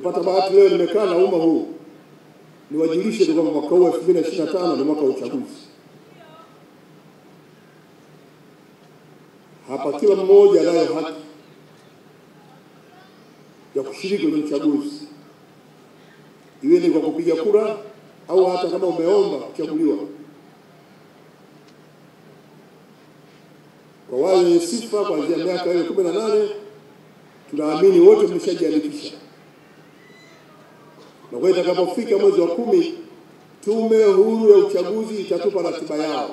Nimepata bahati leo nimekaa na umma huu niwajulishe kwamba mwaka huu 2025 ni mwaka wa uchaguzi. Hapa kila mmoja anayo haki ya kushiriki kwenye uchaguzi, iwe ni kwa kupiga kura au hata kama umeomba kuchaguliwa. Kwa wale wenye sifa kuanzia miaka 18 tunaamini wote mmeshajiandikisha. Na kwa itakapofika mwezi wa 10 Tume Huru ya Uchaguzi itatupa ratiba yao.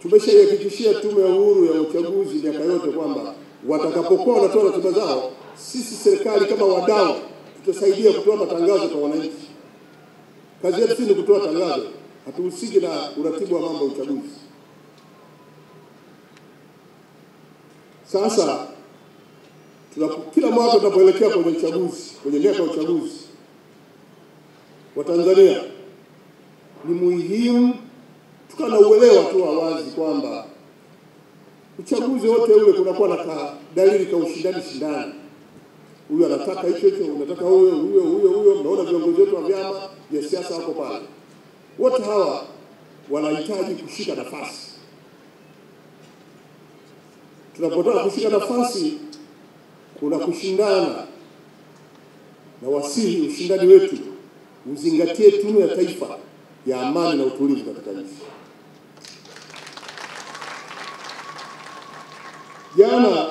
Tumeshahakikishia Tume Huru ya Uchaguzi miaka yote kwamba watakapokuwa wanatoa ratiba zao, sisi serikali kama wadau tutasaidia kutoa matangazo kwa wananchi. Kazi yetu ni kutoa tangazo, hatuhusiki na uratibu wa mambo ya uchaguzi. Sasa kila mwaka tunapoelekea kwenye uchaguzi, kwenye miaka ya uchaguzi wa Tanzania, ni muhimu tukana uelewa tu wazi kwamba uchaguzi wote ule kunakuwa na dalili ka ushindani. Huyu anataka hicho, unataka huyo. Mnaona viongozi wetu wa vyama vya siasa wako pale. Wote hawa wanahitaji kushika nafasi. Tunapotaka kushika nafasi kuna kushindana, na wasihi ushindani wetu uzingatie tunu ya taifa ya amani na utulivu katika nchi. Jana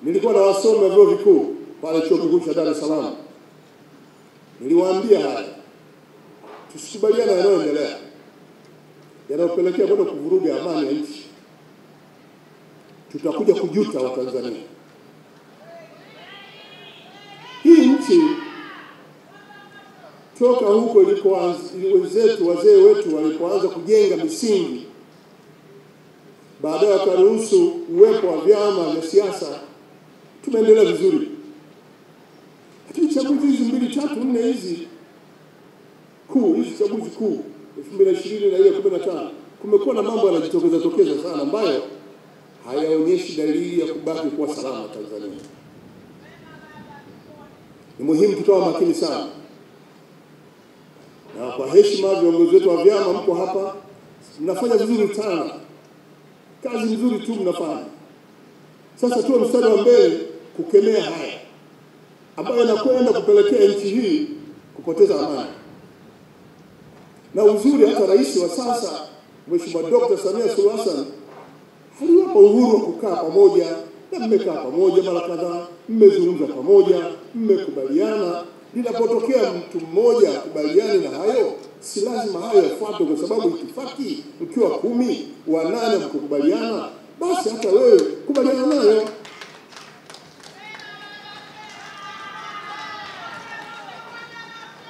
nilikuwa na wasomi wa vyuo vikuu pale Chuo Kikuu cha Dar es Salaam. Niliwaambia haya, tusikubaliane yanayoendelea yanayopelekea kwenda kuvuruga amani ya nchi. Tutakuja kujuta wa Tanzania. Hii nchi toka huko ilipoanza, wazee wetu walipoanza kujenga misingi, baadaye wakaruhusu uwepo wa vyama vya siasa, tumeendelea vizuri. Hata chaguzi hizi 2, 3, 4 hizi chaguzi kuu 2020 na ile 15, kumekuwa na mambo yanajitokeza sana ambayo hayaonyeshi dalili ya kubaki kuwa salama Tanzania. Ni muhimu tukawa makini sana. Na kwa heshima viongozi wetu wa vyama mko hapa, mnafanya vizuri sana. Kazi nzuri tu mnafanya. Sasa tuwe mstari wa mbele kukemea haya ambayo yanakwenda kupelekea nchi hii kupoteza amani. Na uzuri hata rais wa sasa Mheshimiwa Dr. Samia Suluhu Hassan aliwapa uhuru wa kukaa pamoja, na mmekaa pamoja mara kadhaa, mmezungumza pamoja, mmekubaliana. Linapotokea mtu mmoja kubaliani na hayo, si lazima hayo yafuatwe, kwa sababu itifaki mkiwa 10 wa 8 mkubaliana, basi hata wewe kubaliana nayo.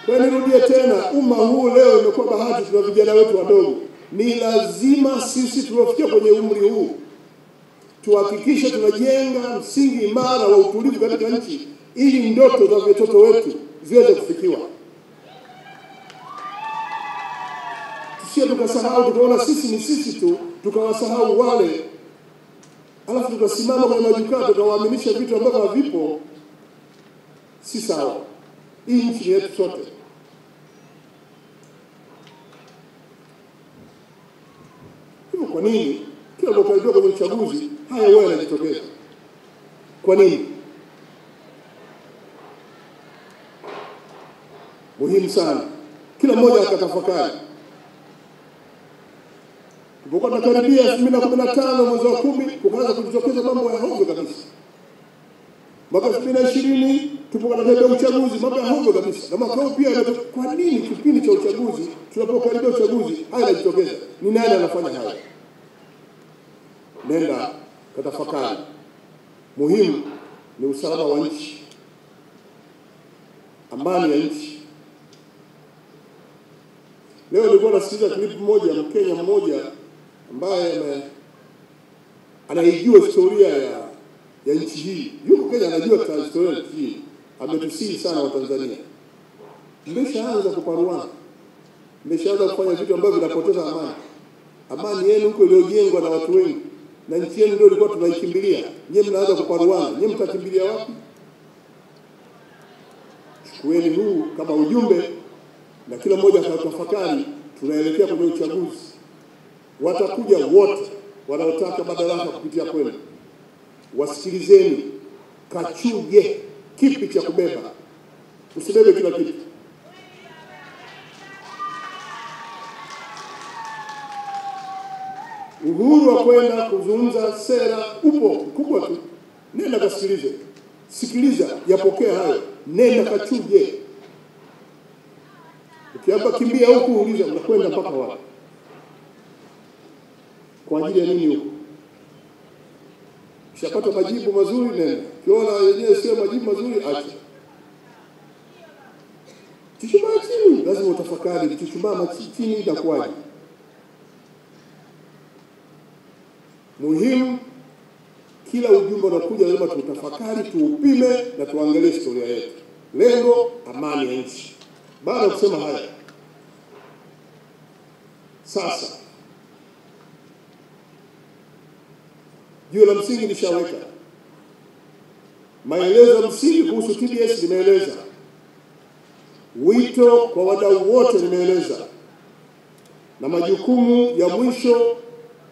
Kwa nirudie tena, umma huu leo imekuwa bahati, tuna vijana wetu wadogo. Ni lazima sisi tuliofikia kwenye umri huu tuhakikishe tunajenga msingi imara wa utulivu katika nchi, ili ndoto za watoto wetu ziweze kufikiwa. Tusije tukasahau, tukaona sisi ni sisi tu, tukawasahau wale, alafu tukasimama kwenye majukwaa tukawaaminisha vitu ambavyo havipo. Si sawa. Hii nchi yetu sote. Kwa nini kila mmoja kwenye uchaguzi haya wewe yanajitokeza? Kwa nini? Muhimu sana kila mmoja akatafakari. Tulipokuwa tunakaribia 2015 mwezi wa 10 kuanza kujitokeza mambo ya hovyo kabisa. Mwaka 2020 tulipokuwa tunakaribia uchaguzi, mambo ya hovyo kabisa. Na mwaka huu pia, kwa nini kipindi cha uchaguzi, tunapokaribia uchaguzi haya yanajitokeza? Ni nani anafanya haya? Nenda katafakari. Muhimu ni usalama wa nchi, amani ya nchi. Leo nilikuwa nasikiliza clip moja ya Mkenya mmoja ambaye anaijua historia ya nchi hii. Yuko Kenya, anajua historia ya nchi hii. Ametusihi sana wa Tanzania. Mmeshaanza kuparuana. Mmeshaanza kufanya vitu ambavyo vinapoteza amani. Amani yenu huko iliyojengwa na watu wengi, na nchi yenu ndio ilikuwa tunaikimbilia. Nyinyi mnaanza kuparuana. Nyinyi mtakimbilia wapi? chukueni huu kama ujumbe, na kila mmoja atatafakari. Tunaelekea kwenye uchaguzi, watakuja wote wanaotaka madaraka kupitia kwenu. Wasikilizeni, kachuje kipi cha kubeba, usibebe kila kitu. Uhuru wa kwenda kuzungumza sera upo mkubwa tu. Nenda kasikilize, sikiliza, yapokea hayo, nenda kachuje. Ukiamba kimbia huku, uliza unakwenda mpaka wapi, kwa ajili ya nini huko. Ukishapata majibu mazuri nenda, ukiona yenyewe sio majibu mazuri acha. Chuchumaa chini, lazima utafakari. Chuchumaa chini itakuwaje? Muhimu, kila ujumbe unakuja lazima tutafakari, tuupime na tuangalie historia yetu. Lengo, amani ya nchi. Baada ya kusema haya, sasa jiwe la msingi nishaweka. Maelezo ya msingi kuhusu TBS nimeeleza. Wito kwa wadau wote nimeeleza, na majukumu ya mwisho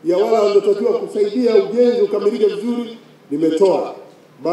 ya wale wanaotakiwa kusaidia ujenzi ukamilike vizuri nimetoa.